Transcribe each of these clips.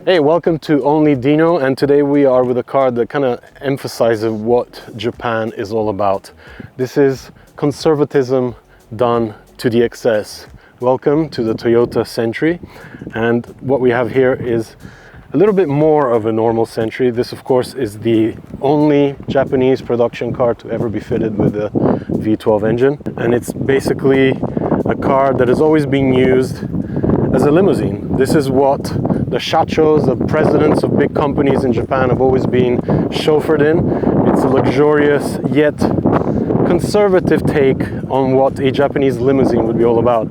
Hey, welcome to Only Dino, and today we are with a car that kind of emphasizes what Japan is all about. This is conservatism done to the excess. Welcome to the Toyota Century, and what we have here is a little bit more of a normal Century. This of course is the only Japanese production car to ever be fitted with a V12 engine, and it's basically a car that has always been used as a limousine. This is what the shachos, the presidents of big companies in Japan, have always been chauffeured in. It's a luxurious yet conservative take on what a Japanese limousine would be all about.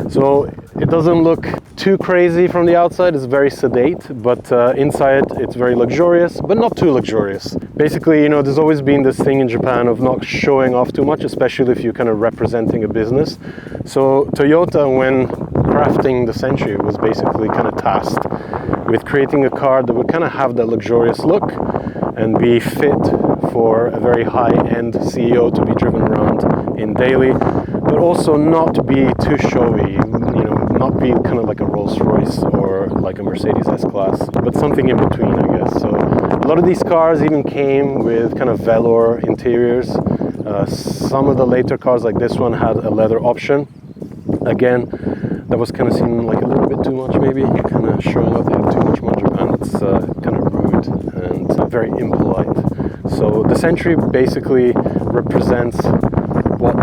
So it doesn't look too crazy from the outside, it's very sedate, but inside it's very luxurious, but not too luxurious. Basically, you know, there's always been this thing in Japan of not showing off too much, especially if you're kind of representing a business. So Toyota, when crafting the Century, was basically kind of tasked with creating a car that would kind of have that luxurious look and be fit for a very high-end CEO to be driven around in daily, but also not be too showy, you know, not be kind of like a Rolls-Royce or like a Mercedes S-Class, but something in between, I guess. So a lot of these cars even came with kind of velour interiors. Some of the later cars, like this one, had a leather option. Again, that was kind of seeming like a little bit too much, maybe, kind of showing off too much in Japan. It's kind of rude and very impolite. So the Century basically represents what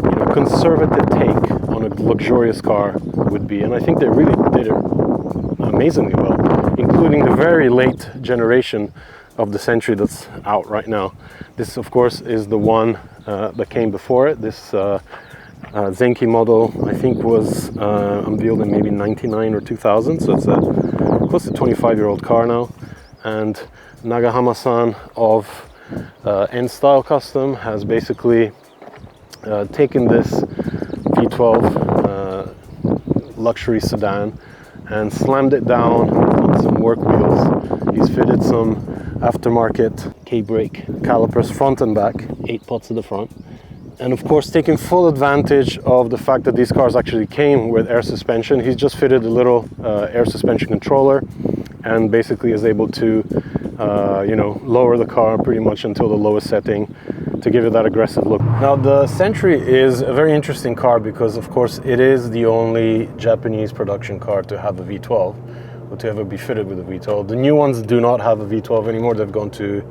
you know, conservative take on a luxurious car would be, and I think they really did it amazingly well, including the very late generation of the Century that's out right now. This, of course, is the one that came before it. This Zenki model, I think, was unveiled in maybe 99 or 2000, so it's a close to 25-year-old car now. And Nagahama-san of N-Style Custom has basically taken this V12 luxury sedan and slammed it down on some work wheels. He's fitted some aftermarket K-brake calipers front and back, 8 pots at the front. And of course, taking full advantage of the fact that these cars actually came with air suspension, he's just fitted a little air suspension controller and basically is able to you know, lower the car pretty much until the lowest setting to give it that aggressive look. Now, the Century is a very interesting car because, of course, it is the only Japanese production car to have a V12, or to ever be fitted with a V12. The new ones do not have a V12 anymore. They've gone to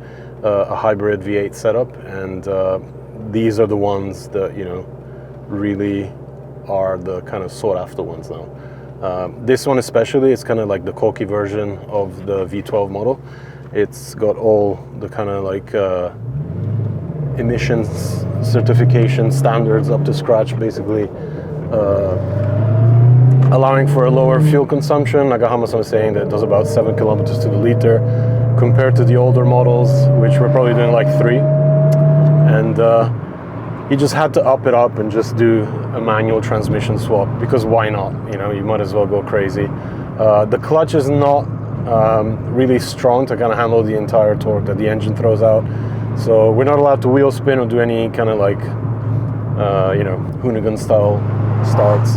a hybrid V8 setup, and these are the ones that, you know, really are the kind of sought after ones now. This one especially, it's kind of like the Koki version of the V12 model. It's got all the kind of like emissions certification standards up to scratch, basically allowing for a lower fuel consumption. Nagahama-san was saying that it does about 7 kilometers to the liter compared to the older models, which were probably doing like 3. And he just had to up it up and just do a manual transmission swap, because why not? You know, you might as well go crazy. The clutch is not really strong to kind of handle the entire torque that the engine throws out. So we're not allowed to wheel spin or do any kind of like, you know, Hoonigan style starts.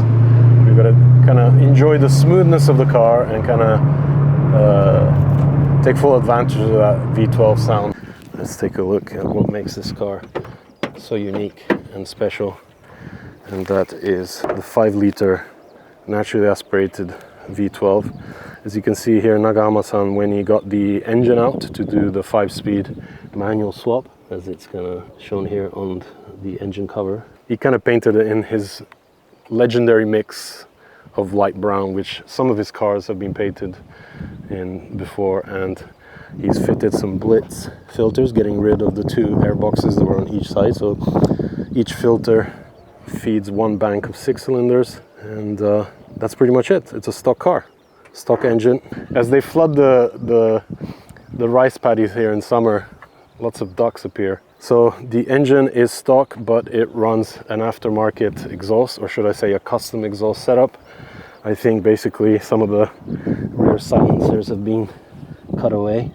We've got to kind of enjoy the smoothness of the car and kind of take full advantage of that V12 sound. Let's take a look at what makes this car so unique and special, and that is the 5-liter naturally aspirated V12. As you can see here, Nagahama-san, when he got the engine out to do the 5-speed manual swap, as it's kind of shown here on the engine cover, he kind of painted it in his legendary mix of light brown, which some of his cars have been painted in before, and he's fitted some Blitz filters, getting rid of the 2 air boxes that were on each side. So each filter feeds 1 bank of 6 cylinders, and that's pretty much it. It's a stock car, stock engine. As they flood the rice paddies here in summer, lots of ducks appear. So the engine is stock, but it runs an aftermarket exhaust, or should I say a custom exhaust setup. I think basically some of the rear silencers have been cut away.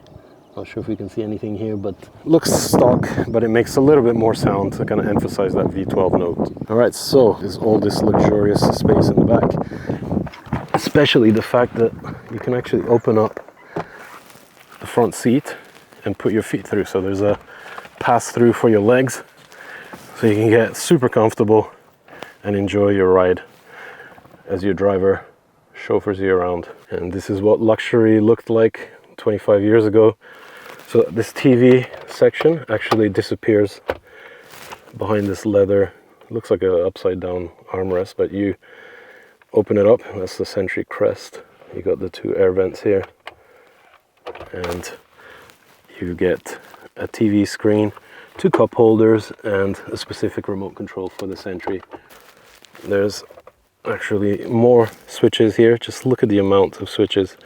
Not sure if we can see anything here, but looks stock, but it makes a little bit more sound to kind of emphasize that V12 note. All right, so there's all this luxurious space in the back. especially the fact that you can actually open up the front seat and put your feet through. So there's a pass through for your legs, so you can get super comfortable and enjoy your ride as your driver chauffeurs you around. And this is what luxury looked like 25 years ago. So this TV section actually disappears behind this leather. It looks like an upside down armrest, but you open it up, that's the Century crest. You got the two air vents here, and you get a TV screen, two cup holders, and a specific remote control for the Century. There's actually more switches here. Just look at the amount of switches.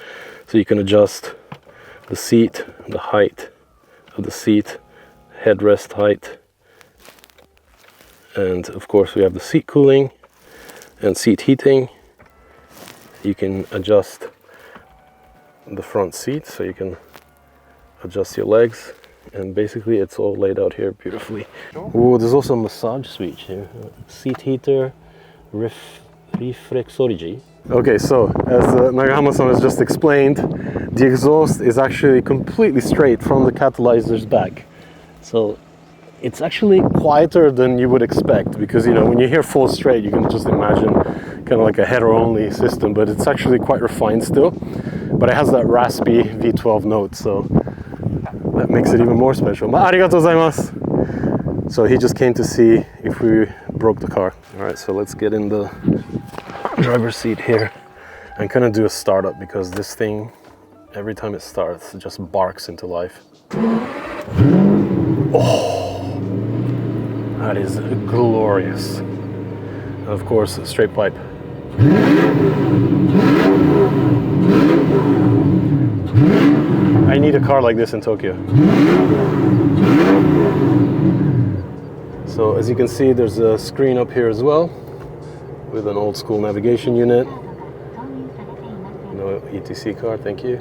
So you can adjust the seat, the height of the seat, headrest height, and of course we have the seat cooling and seat heating. You can adjust the front seat, so you can adjust your legs, and basically it's all laid out here beautifully. Oh, there's also a massage switch here. Seat heater, reflexology. Okay, so as Nagahama-san has just explained, the exhaust is actually completely straight from the catalyzer's back. So it's actually quieter than you would expect, because you know, when you hear full straight, you can just imagine kind of like a header-only system, but it's actually quite refined still. But it has that raspy V12 note, so that makes it even more special. Arigatou gozaimasu. So he just came to see if we broke the car. All right, so let's get in the driver's seat here and kind of do a startup, because this thing, every time it starts, it just barks into life. Oh, that is glorious. And of course, straight pipe. I need a car like this in Tokyo. So as you can see, there's a screen up here as well with an old school navigation unit. No ETC card, thank you.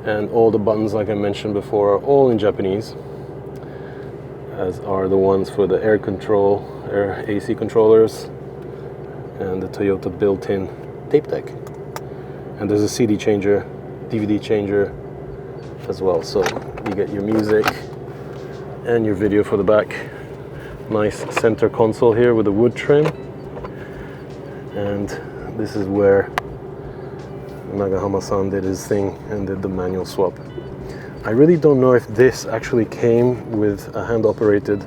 And all the buttons, like I mentioned before, are all in Japanese, as are the ones for the air control, air AC controllers, and the Toyota built-in tape deck. And there's a CD changer, DVD changer as well, so you get your music and your video for the back. Nice center console here with a wood trim, and this is where Nagahama-san did his thing and did the manual swap. I really don't know if this actually came with a hand-operated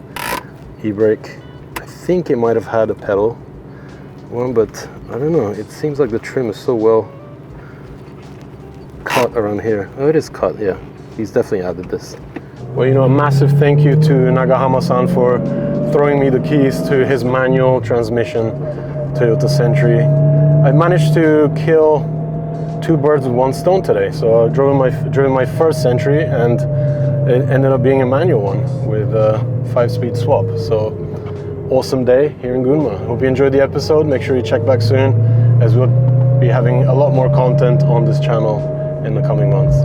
e-brake. I think it might have had a pedal one, but I don't know. It seems like the trim is so well cut around here. Oh, it is cut, yeah. He's definitely added this. Well, you know, a massive thank you to Nagahama-san for throwing me the keys to his manual transmission Toyota Century. I managed to kill two birds with one stone today. So I drove my first Century, and it ended up being a manual one with a 5-speed swap. So awesome day here in Gunma. Hope you enjoyed the episode. Make sure you check back soon, as we'll be having a lot more content on this channel in the coming months.